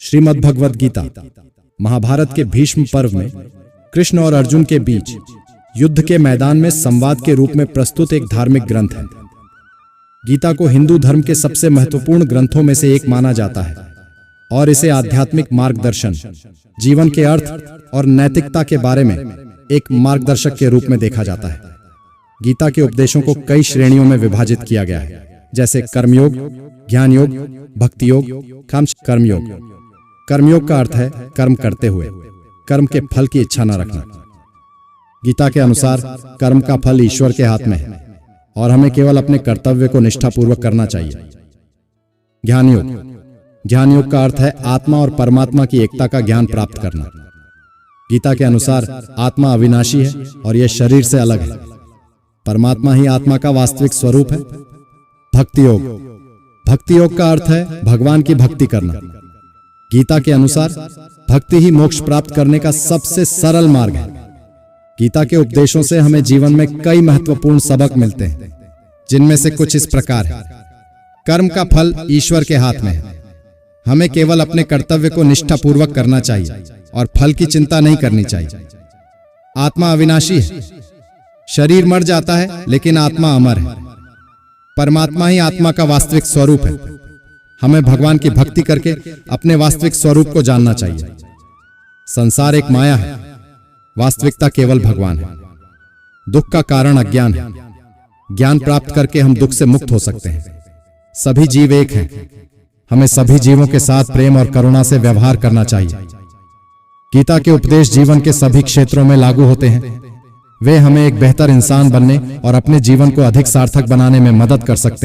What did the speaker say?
श्रीमद् भगवद गीता महाभारत के भीष्म पर्व में कृष्ण और अर्जुन के बीच युद्ध के मैदान में संवाद के रूप में प्रस्तुत एक धार्मिक ग्रंथ है। गीता को हिंदू धर्म के सबसे महत्वपूर्ण ग्रंथों में से एक माना जाता है और इसे आध्यात्मिक मार्गदर्शन, जीवन के अर्थ और नैतिकता के बारे में एक मार्गदर्शक के रूप में देखा जाता है। गीता के उपदेशों को कई श्रेणियों में विभाजित किया गया है, जैसे कर्मयोग, ज्ञान योग, भक्ति योग, कर्मयोग। कर्मयोग का अर्थ है कर्म करते हुए कर्म के फल की इच्छा न रखना। गीता के अनुसार कर्म का फल ईश्वर के हाथ में है और हमें केवल अपने कर्तव्य को निष्ठापूर्वक करना चाहिए। ज्ञान योग का अर्थ है आत्मा और परमात्मा की एकता का ज्ञान प्राप्त करना। गीता के अनुसार आत्मा अविनाशी है और यह शरीर से अलग है। परमात्मा ही आत्मा का वास्तविक स्वरूप है। भक्ति योग का अर्थ है भगवान की भक्ति करना। गीता के अनुसार भक्ति ही मोक्ष प्राप्त करने का सबसे सरल मार्ग है। गीता के उपदेशों से हमें जीवन में कई महत्वपूर्ण सबक मिलते हैं, जिनमें से कुछ इस प्रकार है। कर्म का फल ईश्वर के हाथ में है। हमें केवल अपने कर्तव्य को निष्ठापूर्वक करना चाहिए और फल की चिंता नहीं करनी चाहिए। आत्मा अविनाशी है। शरीर मर जाता है लेकिन आत्मा अमर है। परमात्मा ही आत्मा का वास्तविक स्वरूप है। हमें भगवान की भक्ति करके अपने वास्तविक स्वरूप को जानना चाहिए। संसार एक माया है, वास्तविकता केवल भगवान है। दुख का कारण अज्ञान है। ज्ञान प्राप्त करके हम दुख से मुक्त हो सकते हैं। सभी जीव एक हैं। हमें सभी जीवों के साथ प्रेम और करुणा से व्यवहार करना चाहिए। गीता के उपदेश जीवन के सभी क्षेत्रों में लागू होते हैं। वे हमें एक बेहतर इंसान बनने और अपने जीवन को अधिक सार्थक बनाने में मदद कर सकते हैं।